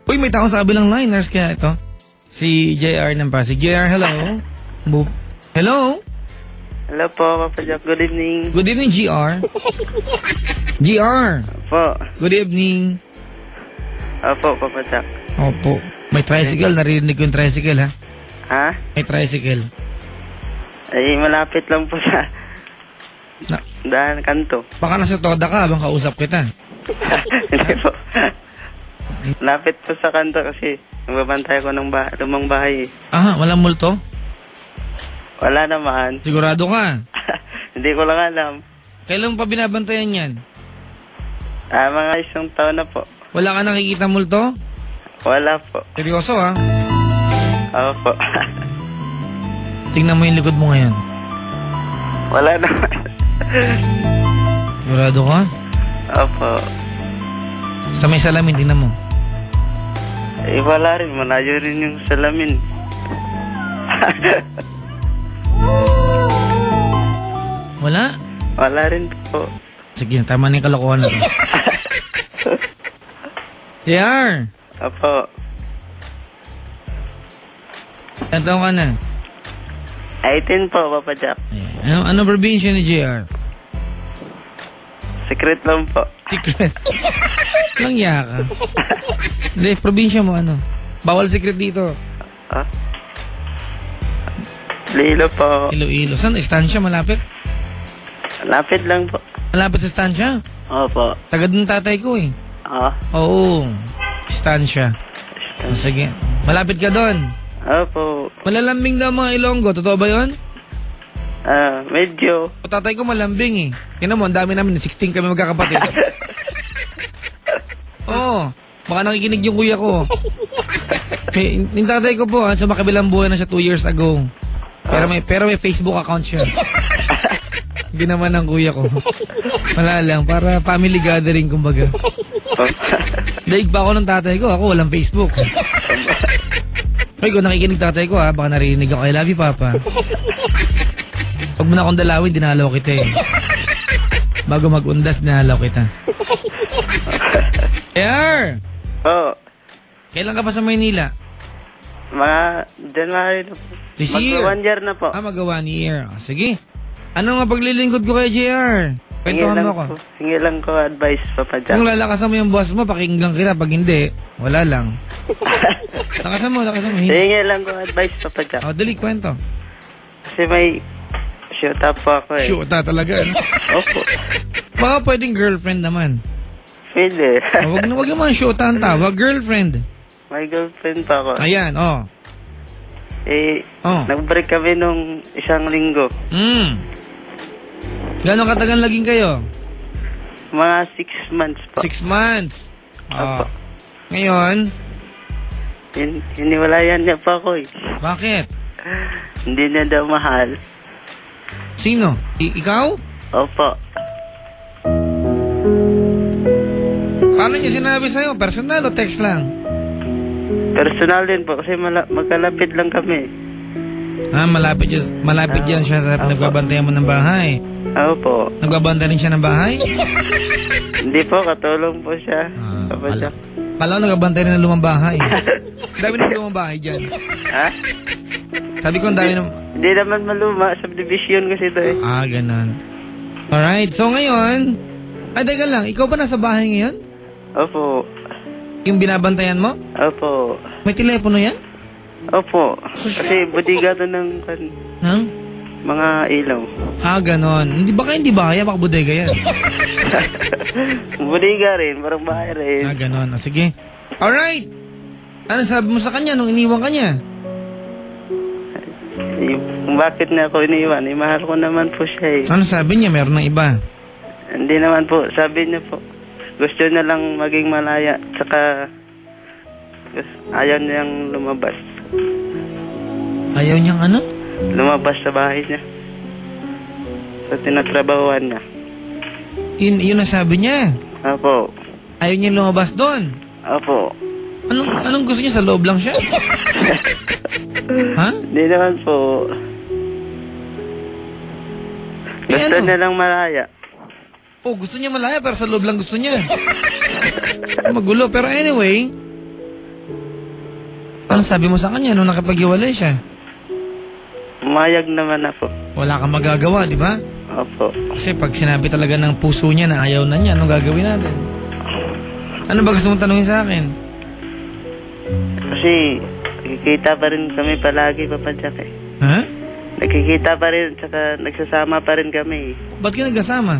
Uy, may tao sa kabilang line. Nurse kaya ito. Si JR ng Pasig. JR, hello. Hello? Hello po, Papa Jack. Good evening. Good evening, GR. GR. Po. Good evening. Opo, Papa Jack. Opo. May tricycle. Naririnig ko yung tricycle, ha? Ha? May tricycle. Ay, malapit lang po sa daan kanto. Baka nasa toda ka habang kausap kita. Hindi po. Lapit po sa kanto kasi nagbabantay ko ng lumang bahay. Ah, walang multo? Wala naman. Sigurado ka? Hindi ko lang alam. Kailan pa binabantayan yan? Mga isang taon na po. Wala ka nakikita multo? Wala po. Seryoso, ha? Opo. Tingnan mo yung likod mo ngayon. Wala naman. Sigurado ka? Opo. Sa may salamin, tingnan mo. Eh, wala rin. Malayo rin yung salamin. Wala? Wala rin po. Sige, tama na yung kalokohan na to. JR! Opo. Ilan taon ka na? 18 po, Papa Jack. Ayan. Ano probinsya ni JR? Secret lang po. Secret. Lang yaka. Hindi, probinsya mo ano? Bawal secret dito. Ah? Lilo po. Iloilo. Saan? Estansya? Malapit? Lapit lang po. Malapit sa estansya? Opo. Tagad ng tatay ko eh. Ah? Oo. Estansya. Sige. Malapit ka doon. Opo. Malalambing daw mga Ilonggo. Totoo ba yun? Medyo. O tatay ko malambing eh. Tingnan mo, ang dami namin. 16 kami magkakapatid. Oo. Baka nakikinig yung kuya ko. Yung tatay ko po, sa makabilang buhay na siya 2 years ago. Pero may Facebook account siya. Ginaman ng kuya ko. Wala lang, para family gathering kumbaga. Daig pa ako ng tatay ko, ako walang Facebook. Hoy, kung nakikinig tatay ko ha, baka narinig ako. I love you, Papa. Pag mo na akong dalawin, dinalaw kita eh. Bago mag-undas, dinalaw kita. Air! Oh. Kailan ka pa sa Maynila? Mga January na po. This year? Mag-1 year na po. Mag 1 year. Sige. Ano nga paglilingkod ko kay JR? Kwentuhan mo ako. Hingi lang ko advice, Papa Jack. Kung lalakasan mo yung boss mo, pakinggan kita. Pag hindi, wala lang. Lakasan mo. Hingi lang ko advice, Papa Jack. O, dali, kwento. Kasi may shoot up po ako eh. Shoot talaga. Opo. Baka pwedeng girlfriend naman. Pwede. Wag naman shoot ang tawag. Girlfriend. May girlfriend pa ako. Ayan, Nag-break kami nung 1 linggo. Gano'ng katagal laging kayo? Mga 6 months po. 6 months. Opo. Ngayon? Hiniwalayan niya pa ako eh. Bakit? Hindi niya daw mahal. Sino? Ikaw? Opo. Paano niya sinabi sa'yo? Personal o text lang? Personal din po kasi magkalapit lang kami. Malapit yan siya sa nagbabantayan mo ng bahay. Opo. Nagbabantay rin siya ng bahay? Hindi po, katulong po siya. Kala ko nagbabantay rin ng lumang bahay. Dami ng lumang bahay dyan. Ha? Sabi ko ang dami ng... Hindi naman maluma, subdivision kasi ito eh. Ganon. Alright, so ngayon... teka lang, ikaw ba nasa bahay ngayon? Opo. Yung binabantayan mo? Opo. May telepono yan? Opo. Kasi bodyguard ng mga ilaw. Ganon. Hindi bahaya, baka bodega yan. Bodyguard rin, parang bahay rin. Ganon. Sige. Alright. Ano sabi mo sa kanya nung iniwan ka niya? Bakit na ako iniwan? Mahal ko naman po siya eh. Ano sabi niya? Meron ng iba? Hindi naman po. Sabi niya po, gusto na lang maging malaya. Tsaka, ayaw niyang lumabas. Ayaw niyang ano? Lumabas sa bahay niya. Sa tinatrabahuan niya. Yun ang sabi niya? Opo. Ayaw niya lumabas doon? Opo. Anong gusto niya? Sa loob lang siya? Ha? Hindi naman po. Gusto niya lang malaya. Gusto niya malaya pero sa loob lang gusto niya. Magulo. Pero anyway, Ano sabi mo sa kanya nung nakipag-iwalay siya? Umayag naman na po. Wala kang magagawa, di ba? Opo. Kasi pag sinabi talaga ng puso niya na ayaw na niya, anong gagawin natin? Ano ba gusto mong tanungin sa akin? Kasi nakikita pa rin kami palagi, Papa Jack eh. Ha? Nakikita pa rin, tsaka nagsasama pa rin kami. Ba't ka nagkasama?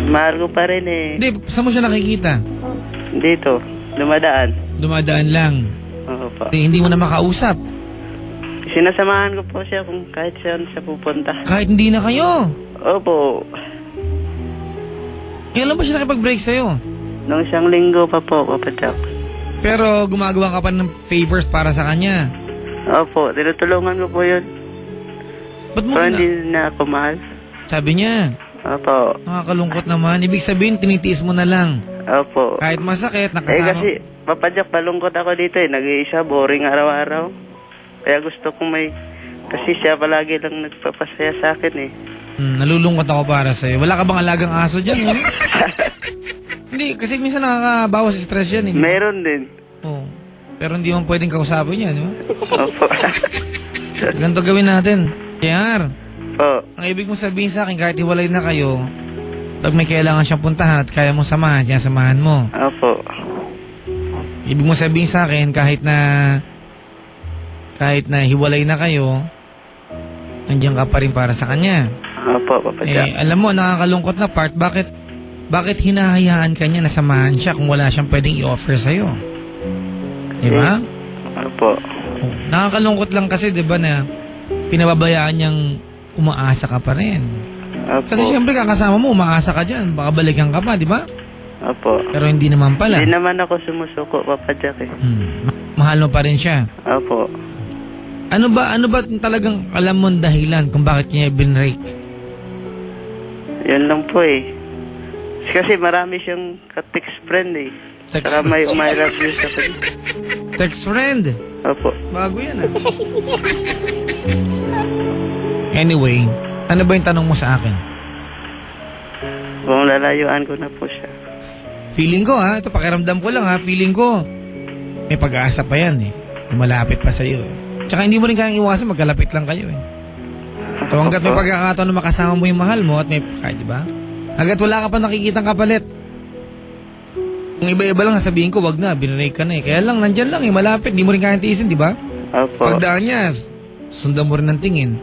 Mahal ko pa rin eh. Hindi, saan mo siya nakikita? Dito, dumadaan. Dumadaan lang. Opo. Hindi mo na makausap. Sinasamahan ko po siya kung kahit saan siya pupunta. Kahit hindi na kayo. Opo. Kailan ba siya nakipag-break sa'yo? Nung isang linggo pa po, Papa Jack. Pero gumagawa ka pa ng favors para sa kanya. Opo, tinutulungan ko po yun. Ba't mo Pero na? hindi na ako mahal. Sabi niya. Opo. Nakakalungkot naman. Ibig sabihin, tinitiis mo na lang. Opo. Kahit masakit, Eh nakasama. kasi, Papa Jack, malungkot ako dito eh. Nag-iisa, boring araw-araw. Kaya gusto kong may... Kasi siya palagi lang nagpapasaya sa akin eh. Nalulungkot ako para sa'yo. Wala ka bang alagang aso dyan? No? Hindi, kasi minsan nakakabawas sa stress yan. Hindi? Meron din. Oo. Pero hindi mo pwedeng kausapin yan. Di ba? Opo. Ganito gawin natin. JR, Po. ang ibig mong sabihin sa akin, kahit hiwalay na kayo, pag may kailangan siyang puntahan at kaya mong samahan, siya samahan mo. Opo. Ibig mong sabihin sa akin, kahit na hiwalay na kayo, nandiyan ka pa rin para sa kanya. Opo, Papa Jack. Alam mo, nakakalungkot na part, bakit hinahayaan ka niya na samahan siya kung wala siyang pwedeng i-offer sa'yo? Di ba? Opo. Nakakalungkot lang kasi, di ba, na pinababayaan niyang umaasa ka pa rin. Opo. Kasi siyempre kakasama mo, umaasa ka dyan, baka balikan ka pa, di ba? Opo. Pero hindi naman pala. Hindi naman ako sumusuko, Papa Jack eh. Mahal mo pa rin siya. Opo. Ano ba talagang alam mo ang dahilan kung bakit niya binrake? Yun lang po eh. Kasi marami siyang ka-text friend eh. Text Saka may I love you sa kanya. Text friend. Opo. Bago yan ah. Anyway, ano ba yung tanong mo sa akin? Kung lalayuan ko na po siya. Feeling ko ha, ito pakiramdam ko lang ha, feeling ko may pag-aasa pa yan eh. May malapit pa sa'yo eh. Tsaka hindi mo rin kayang iwasan, magkalapit lang kayo eh. So hanggat may pagkakataon na makasama mo yung mahal mo at may, kahit diba? Hanggat wala ka pa nakikitang kapalit. Kung iba-iba lang sasabihin ko, wag na, binrake ka na eh. Kaya lang, nandyan lang eh, malapit, hindi mo rin kayang tiisin, diba? Opo. Pagdaan niya, sundan mo rin ng tingin.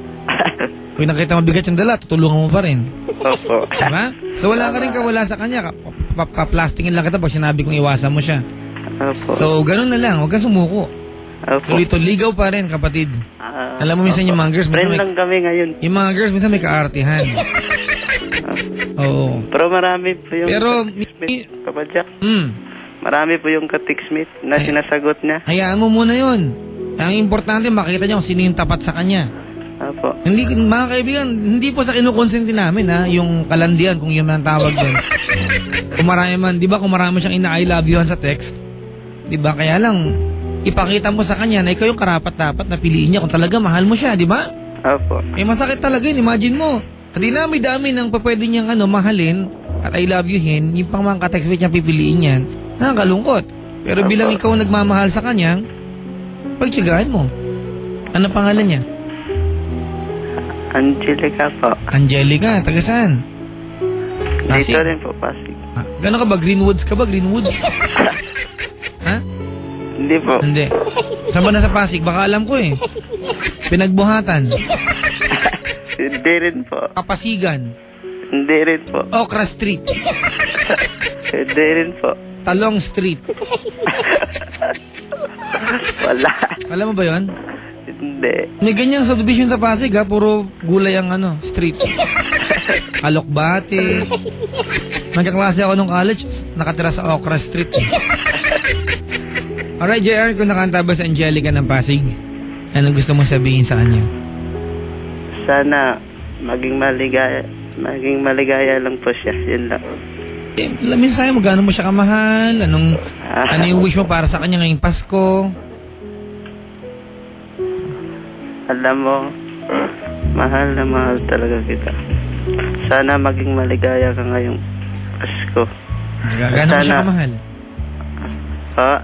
Kung nakita mabigat yung dala, tutulungan mo pa rin. Opo. Diba? So wala ka rin kawala sa kanya. Paplastingin lang kita pag sinabi kong iwasan mo siya. Opo. So ganun na lang. Huwag kang sumuko. Opo. Tuloy-to ligaw pa rin, kapatid. Alam mo minsan yung mga girls, Friend minsan lang kami ngayon. yung mga girls minsan may kaartihan. Oo. Pero marami po yung Pero, Smith, Papa Jack. Marami po yung ka-text Smith na sinasagot niya. Hayaan mo muna yun. Ang importante, makita niya kung sino yung tapat sa kanya. Opo. Hindi, mga kaibigan, hindi po sa kinukonsenti namin ha, yung kalandian, kung yun man ang tawag doon. Kung marami man, di ba kung marami siyang ina-I love you sa text, di ba, kaya lang, ipakita mo sa kanya na ikaw yung karapat-dapat na piliin niya kung talaga mahal mo siya, di ba? Opo. Eh masakit talaga yun, imagine mo. Dinami-dami ng pwede niyang mahalin at I love you hin, yung pang mga ka-text niya pipiliin yan, nakakalungkot. Pero bilang ikaw nagmamahal sa kanya, pagtyagaan mo. Ano pangalan niya? Angelica po. Angelica, taga saan? Dito rin po, Pasig. Gano'n ka ba? Greenwoods ka ba? Greenwoods? Ha? Hindi po. Hindi. Saan ba nasa Pasig? Baka alam ko eh. Pinagbuhatan. Hindi rin po. Kapasigan. Hindi rin po. Okra Street. Hindi rin po. Talong Street. Wala. Alam mo ba yon? Hindi. May ganyang subdivision sa Pasig ha. Puro gulay ang street. Kalokbate. Nagkaklase ako nung college. Nakatira sa Okra Street. Alright, JR, kung nakanta ba sa Angelica ng Pasig, anong gusto mong sabihin sa kanya? Sana maging maligaya lang po siya. Yun lang. Eh, alamin sa'yo mo, gano'n mo siya kamahal? Ano yung wish mo para sa kanya ngayong Pasko? Alam mo, mahal na mahal talaga kita. Sana maging maligaya ka ngayong Pasko. Gano'n mo siya kamahal? Pa?